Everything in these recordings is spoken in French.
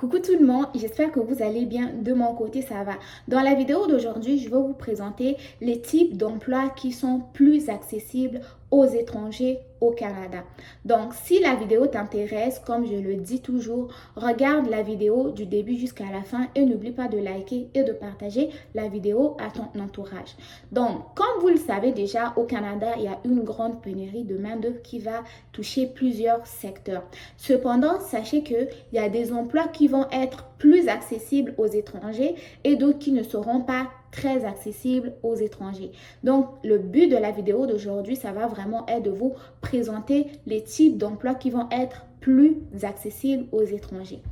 Coucou tout le monde, j'espère que vous allez bien. De mon côté, ça va. Dans la vidéo d'aujourd'hui, je vais vous présenter les types d'emplois qui sont plus accessibles aux étrangers au Canada. Donc, si la vidéo t'intéresse, comme je le dis toujours, regarde la vidéo du début jusqu'à la fin et n'oublie pas de liker et de partager la vidéo à ton entourage. Donc, comme vous le savez déjà, au Canada, il y a une grande pénurie de main-d'œuvre qui va toucher plusieurs secteurs. Cependant, sachez qu'il y a des emplois qui vont être plus accessibles aux étrangers et d'autres qui ne seront pas très accessibles aux étrangers. Donc, le but de la vidéo d'aujourd'hui, ça va vraiment être de vous présenter les types d'emplois qui vont être plus accessibles aux étrangers.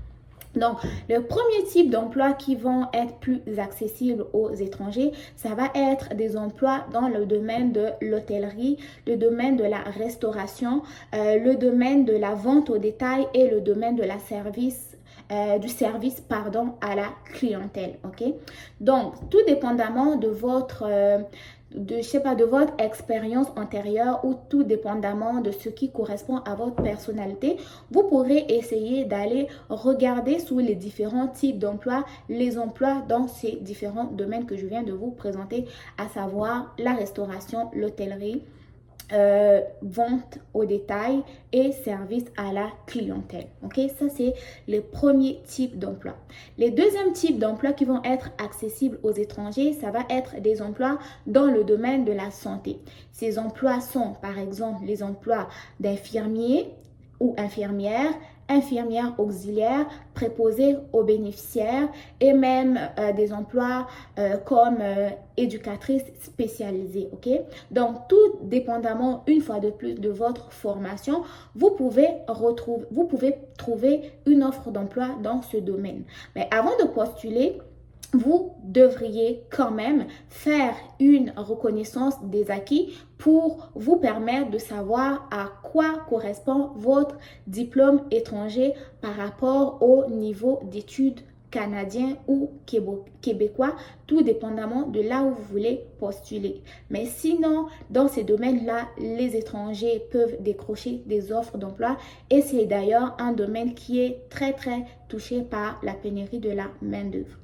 Donc, le premier type d'emploi qui vont être plus accessibles aux étrangers, ça va être des emplois dans le domaine de l'hôtellerie, le domaine de la restauration, le domaine de la vente au détail et le domaine de la du service à la clientèle. Ok, donc tout dépendamment de votre de votre expérience antérieure ou tout dépendamment de ce qui correspond à votre personnalité, vous pourrez essayer d'aller regarder sous les différents types d'emplois, les emplois dans ces différents domaines que je viens de vous présenter, à savoir la restauration, l'hôtellerie, vente au détail et service à la clientèle. Ok, ça c'est les premiers types d'emplois. Les deuxièmes types d'emplois qui vont être accessibles aux étrangers, ça va être des emplois dans le domaine de la santé. Ces emplois sont par exemple les emplois d'infirmiers ou infirmières auxiliaires, préposés aux bénéficiaires et même des emplois comme éducatrice spécialisée. Ok, donc tout dépendamment une fois de plus de votre formation, vous pouvez trouver une offre d'emploi dans ce domaine. Mais avant de postuler, vous devriez quand même faire une reconnaissance des acquis pour vous permettre de savoir à quoi correspond votre diplôme étranger par rapport au niveau d'études canadien ou québécois, tout dépendamment de là où vous voulez postuler. Mais sinon, dans ces domaines-là, les étrangers peuvent décrocher des offres d'emploi et c'est d'ailleurs un domaine qui est très touché par la pénurie de la main-d'œuvre.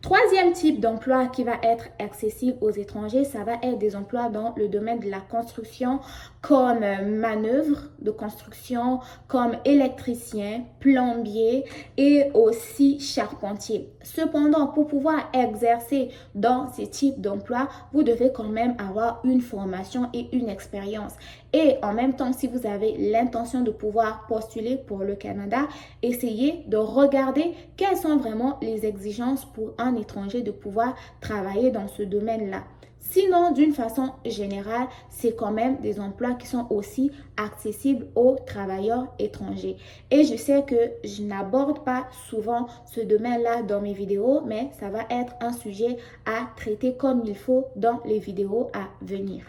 Troisième type d'emploi qui va être accessible aux étrangers, ça va être des emplois dans le domaine de la construction comme manœuvre de construction, comme électricien, plombier et aussi charpentier. Cependant, pour pouvoir exercer dans ces types d'emplois, vous devez quand même avoir une formation et une expérience. Et en même temps, si vous avez l'intention de pouvoir postuler pour le Canada, essayez de regarder quelles sont vraiment les exigences pour un étranger de pouvoir travailler dans ce domaine-là. Sinon, d'une façon générale, c'est quand même des emplois qui sont aussi accessibles aux travailleurs étrangers. Et je sais que je n'aborde pas souvent ce domaine-là dans mes vidéos, mais ça va être un sujet à traiter comme il faut dans les vidéos à venir.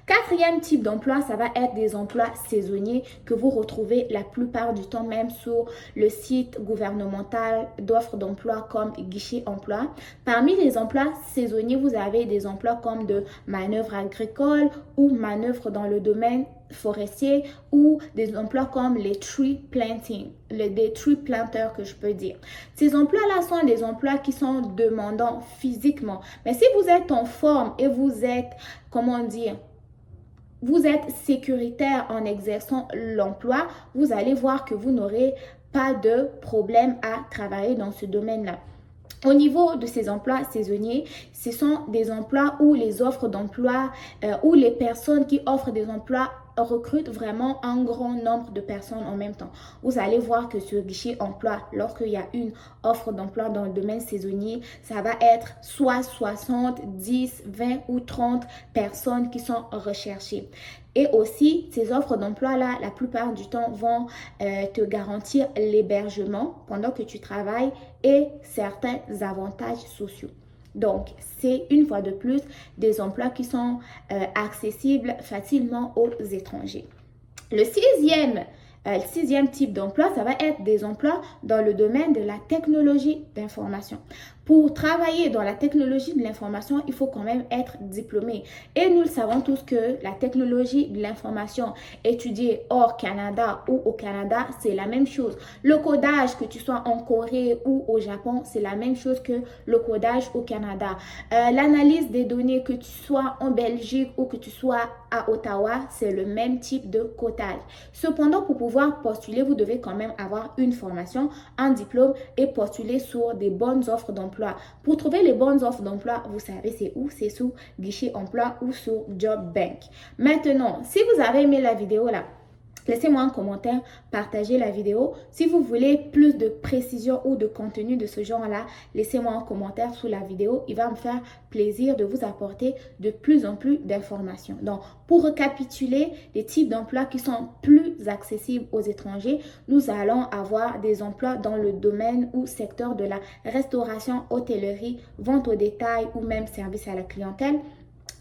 Quatrième type d'emploi, ça va être des emplois saisonniers que vous retrouvez la plupart du temps même sur le site gouvernemental d'offres d'emploi comme Guichet Emploi. Parmi les emplois saisonniers, vous avez des emplois comme de manœuvre agricole ou manœuvre dans le domaine forestier ou des emplois comme les tree planting, des tree planters que je peux dire. Ces emplois-là sont des emplois qui sont demandants physiquement. Mais si vous êtes en forme et vous êtes, vous êtes sécuritaire en exerçant l'emploi, vous allez voir que vous n'aurez pas de problème à travailler dans ce domaine-là. Au niveau de ces emplois saisonniers, ce sont des emplois où les offres d'emploi, où les personnes qui offrent des emplois recrutent vraiment un grand nombre de personnes en même temps. Vous allez voir que sur Guichet Emploi, lorsqu'il y a une offre d'emploi dans le domaine saisonnier, ça va être soit 60, 10, 20 ou 30 personnes qui sont recherchées. Et aussi, ces offres d'emploi-là, la plupart du temps, vont te garantir l'hébergement pendant que tu travailles et certains avantages sociaux. Donc, c'est une fois de plus des emplois qui sont accessibles facilement aux étrangers. Le sixième type d'emploi, ça va être des emplois dans le domaine de la technologie d'information. Pour travailler dans la technologie de l'information, il faut quand même être diplômé. Et nous le savons tous que la technologie de l'information étudiée hors Canada ou au Canada, c'est la même chose. Le codage, que tu sois en Corée ou au Japon, c'est la même chose que le codage au Canada. L'analyse des données, que tu sois en Belgique ou que tu sois à Ottawa, c'est le même type de codage. Cependant, pour pouvoir postuler, vous devez quand même avoir une formation, un diplôme et postuler sur des bonnes offres d'emploi. Pour trouver les bonnes offres d'emploi, vous savez c'est où? C'est sur Guichet Emploi ou sur Job Bank. Maintenant, si vous avez aimé la vidéo là, laissez-moi un commentaire, partagez la vidéo. Si vous voulez plus de précision ou de contenu de ce genre-là, laissez-moi un commentaire sous la vidéo. Il va me faire plaisir de vous apporter de plus en plus d'informations. Donc, pour récapituler les types d'emplois qui sont plus accessibles aux étrangers, nous allons avoir des emplois dans le domaine ou secteur de la restauration, hôtellerie, vente au détail ou même service à la clientèle.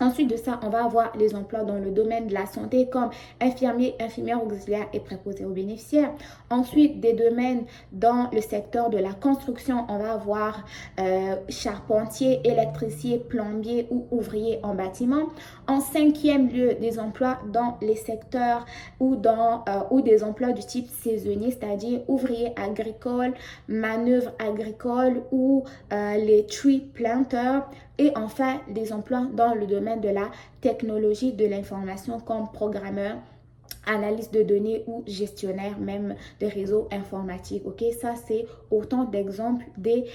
Ensuite de ça, on va avoir les emplois dans le domaine de la santé comme infirmier, infirmière auxiliaire et préposé aux bénéficiaires. Ensuite, des domaines dans le secteur de la construction, on va avoir charpentier, électricien, plombier ou ouvrier en bâtiment. En cinquième lieu, des emplois dans les secteurs ou des emplois du type saisonnier, c'est-à-dire ouvrier agricole, manœuvre agricole ou les tree planters. Et enfin, des emplois dans le domaine de la technologie de l'information comme programmeur, analyste de données ou gestionnaire même de réseaux informatiques. Ok, ça c'est autant d'exemples des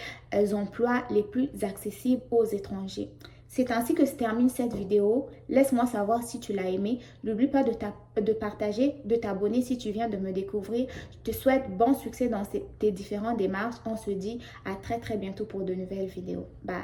emplois les plus accessibles aux étrangers. C'est ainsi que se termine cette vidéo. Laisse-moi savoir si tu l'as aimé. N'oublie pas de partager, de t'abonner si tu viens de me découvrir. Je te souhaite bon succès dans tes différentes démarches. On se dit à très bientôt pour de nouvelles vidéos. Bye!